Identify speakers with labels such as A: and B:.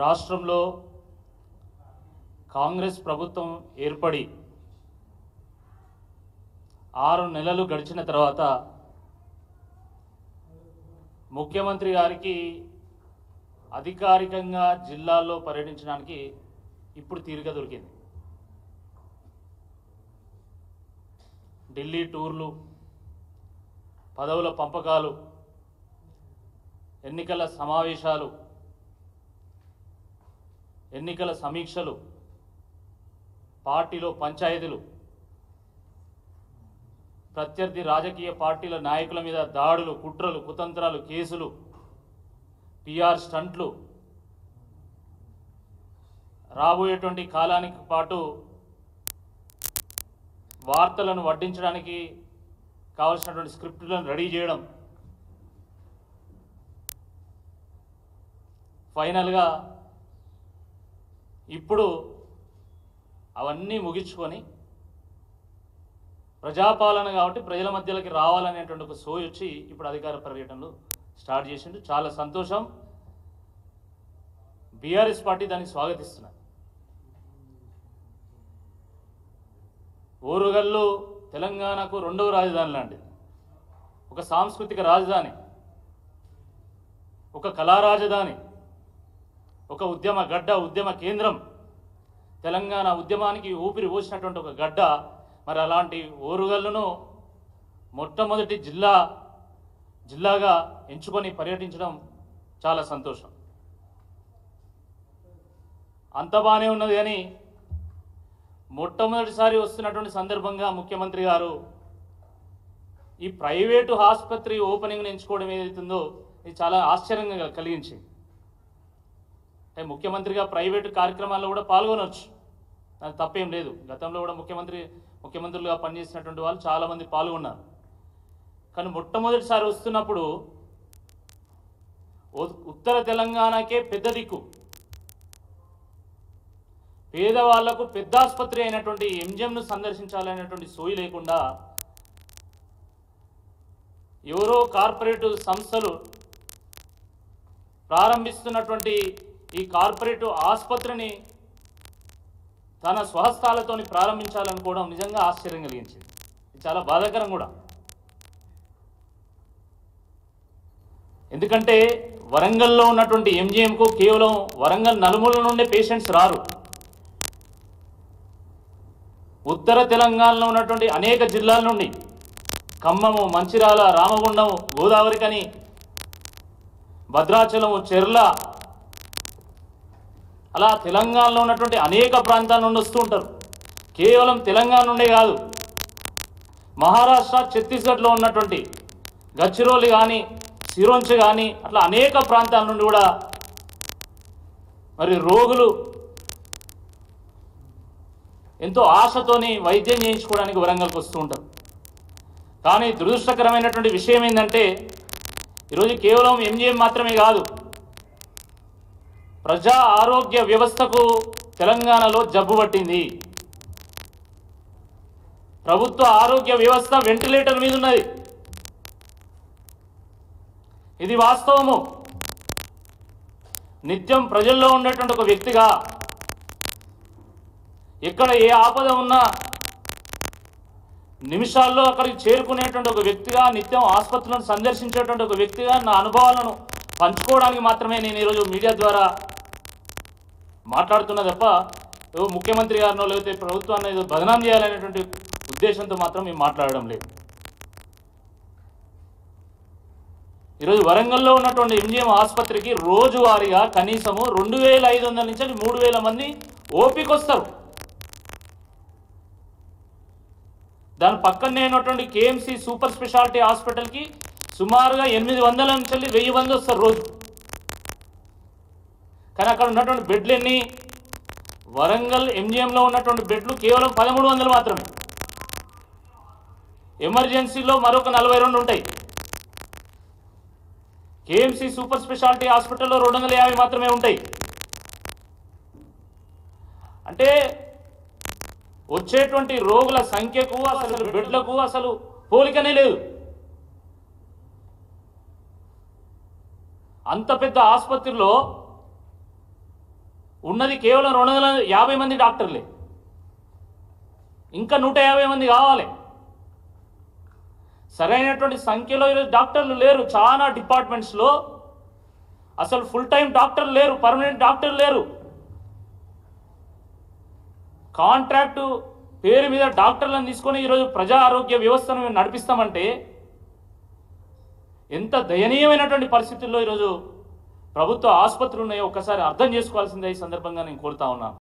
A: రాష్ట్రంలో కాంగ్రెస్ ప్రభుత్వం ఏర్పడి 6 నెలలు గడిచిన తర్వాత ముఖ్యమంత్రి గారికి అధికారికంగా జిల్లాల్లో పర్యటించడానికి ఇప్పుడు తీరిక దొరికింది. ఢిల్లీ టూర్లు, పదవుల పంపకాలు, ఎన్నికల సమావేశాలు, ఎన్నికల సమీక్షలు, పార్టీలో పంచాయతీలు, ప్రత్యర్థి రాజకీయ పార్టీల నాయకుల మీద దాడులు, కుట్రలు, కుతంత్రాలు, కేసులు, పిఆర్ స్టంట్లు, రాబోయేటువంటి కాలానికి పాటు వార్తలను వడ్డించడానికి కావాల్సినటువంటి స్క్రిప్టులను రెడీ చేయడం, ఫైనల్గా ఇప్పుడు అవన్నీ ముగించుకొని ప్రజాపాలన కాబట్టి ప్రజల మధ్యలోకి రావాలనేటువంటి ఒక సోయి వచ్చి ఇప్పుడు అధికార పర్యటనలు స్టార్ట్ చేసిండు. చాలా సంతోషం. బీఆర్ఎస్ పార్టీ దాన్ని స్వాగతిస్తున్నారు. ఓరుగల్లు తెలంగాణకు 2వ రాజధాని లాంటిది, ఒక సాంస్కృతిక రాజధాని, ఒక కళా రాజధాని, ఒక ఉద్యమ గడ్డ, ఉద్యమ కేంద్రం, తెలంగాణ ఉద్యమానికి ఊపిరి పోసినటువంటి ఒక గడ్డ. మరి అలాంటి ఓరుగల్లును మొట్టమొదటి జిల్లాగా ఎంచుకొని పర్యటించడం చాలా సంతోషం. అంత బాగానే ఉన్నది కానీ మొట్టమొదటిసారి వస్తున్నటువంటి సందర్భంగా ముఖ్యమంత్రి గారు ఈ ప్రైవేటు ఆసుపత్రి ఓపెనింగ్ని ఎంచుకోవడం ఏదైతుందో ఇది చాలా ఆశ్చర్యంగా కలిగించింది. అంటే ముఖ్యమంత్రిగా ప్రైవేటు కార్యక్రమాల్లో కూడా పాల్గొనవచ్చు, దానికి తప్పేం లేదు. గతంలో కూడా ముఖ్యమంత్రులుగా పనిచేసినటువంటి వాళ్ళు చాలామంది పాల్గొన్నారు. కానీ మొట్టమొదటిసారి వస్తున్నప్పుడు ఉత్తర తెలంగాణకే పెద్ద దిక్కు, పేదవాళ్లకు పెద్ద ఆసుపత్రి అయినటువంటి ఎంజిఎంను సందర్శించాలనేటువంటి సోయి లేకుండా ఎవరో కార్పొరేటు సంస్థలు ప్రారంభిస్తున్నటువంటి ఈ కార్పొరేటు ఆసుపత్రిని తన స్వహస్తాలతో ప్రారంభించాలనుకోవడం నిజంగా ఆశ్చర్యం కలిగించింది. ఇది చాలా బాధాకరం కూడా. ఎందుకంటే వరంగల్లో ఉన్నటువంటి ఎంజిఎంకు కేవలం వరంగల్ నలుమూల నుండే పేషెంట్స్ రారు. ఉత్తర తెలంగాణలో ఉన్నటువంటి అనేక జిల్లాల నుండి, ఖమ్మము, మంచిర్యాల, రామగుండం, గోదావరికని, భద్రాచలం, చెర్ల, అలా తెలంగాణలో ఉన్నటువంటి అనేక ప్రాంతాల నుండి వస్తూ ఉంటారు. కేవలం తెలంగాణ నుండే కాదు, మహారాష్ట్ర, ఛత్తీస్గఢ్లో ఉన్నటువంటి గచ్చిరోలి కానీ, సిరోంచ్ కానీ, అట్లా అనేక ప్రాంతాల నుండి కూడా మరి రోగులు ఎంతో ఆశతోని వైద్యం చేయించుకోవడానికి వరంగల్కి వస్తూ ఉంటారు. కానీ దురదృష్టకరమైనటువంటి విషయం ఏంటంటే ఈరోజు కేవలం ఎంజిఎం మాత్రమే కాదు, ప్రజా ఆరోగ్య వ్యవస్థకు తెలంగాణలో జబ్బు పట్టింది. ప్రభుత్వ ఆరోగ్య వ్యవస్థ వెంటిలేటర్ మీద ఉన్నది. ఇది వాస్తవము. నిత్యం ప్రజల్లో ఉండేటువంటి ఒక వ్యక్తిగా, ఎక్కడ ఏ ఆపద ఉన్నా నిమిషాల్లో అక్కడికి చేరుకునేటువంటి ఒక వ్యక్తిగా, నిత్యం ఆసుపత్రులను సందర్శించేటువంటి ఒక వ్యక్తిగా నా అనుభవాలను పంచుకోవడానికి మాత్రమే నేను ఈరోజు మీడియా ద్వారా మాట్లాడుతున్నా తప్ప ముఖ్యమంత్రి గారినో లేకపోతే ప్రభుత్వాన్ని ఏదో బదనాం చేయాలనేటువంటి ఉద్దేశంతో మాత్రం మేము మాట్లాడడం లేదు. ఈరోజు వరంగల్లో ఉన్నటువంటి ఎంజిఎం ఆసుపత్రికి రోజువారీగా కనీసము 2500 నుంచి 3000 మంది ఓపీకి వస్తారు. దాని పక్కనే ఉన్నటువంటి కేఎంసి సూపర్ స్పెషాలిటీ హాస్పిటల్కి సుమారుగా 800 నుంచి 1000 మంది వస్తారు రోజు. కానీ అక్కడ ఉన్నటువంటి బెడ్లు ఎన్ని? వరంగల్ ఎంజిఎంలో ఉన్నటువంటి బెడ్లు కేవలం 1300 మాత్రమే. ఎమర్జెన్సీలో మరొక 42 ఉంటాయి. కేఎంసి సూపర్ స్పెషాలిటీ హాస్పిటల్లో 250 మాత్రమే ఉంటాయి. అంటే వచ్చేటువంటి రోగుల సంఖ్యకు అసలు బెడ్లకు అసలు పోలికనే లేదు. అంత పెద్ద ఆసుపత్రిలో ఉన్నది కేవలం 250 మంది డాక్టర్లే, ఇంకా 150 మంది కావాలి. సరైనటువంటి సంఖ్యలో ఈరోజు డాక్టర్లు లేరు. చాలా డిపార్ట్మెంట్స్లో అసలు ఫుల్ టైం డాక్టర్లు లేరు, పర్మనెంట్ డాక్టర్లు లేరు. కాంట్రాక్టు పేరు మీద డాక్టర్లను తీసుకొని ఈరోజు ప్రజా ఆరోగ్య వ్యవస్థను మేము నడిపిస్తామంటే ఎంత దయనీయమైనటువంటి పరిస్థితుల్లో ఈరోజు ప్రభుత్వ ఆసుపత్రులు ఉన్నాయో ఒక్కసారి అర్థం చేసుకోవాల్సిందే ఈ సందర్భంగా నేను కోరుతా ఉన్నాను.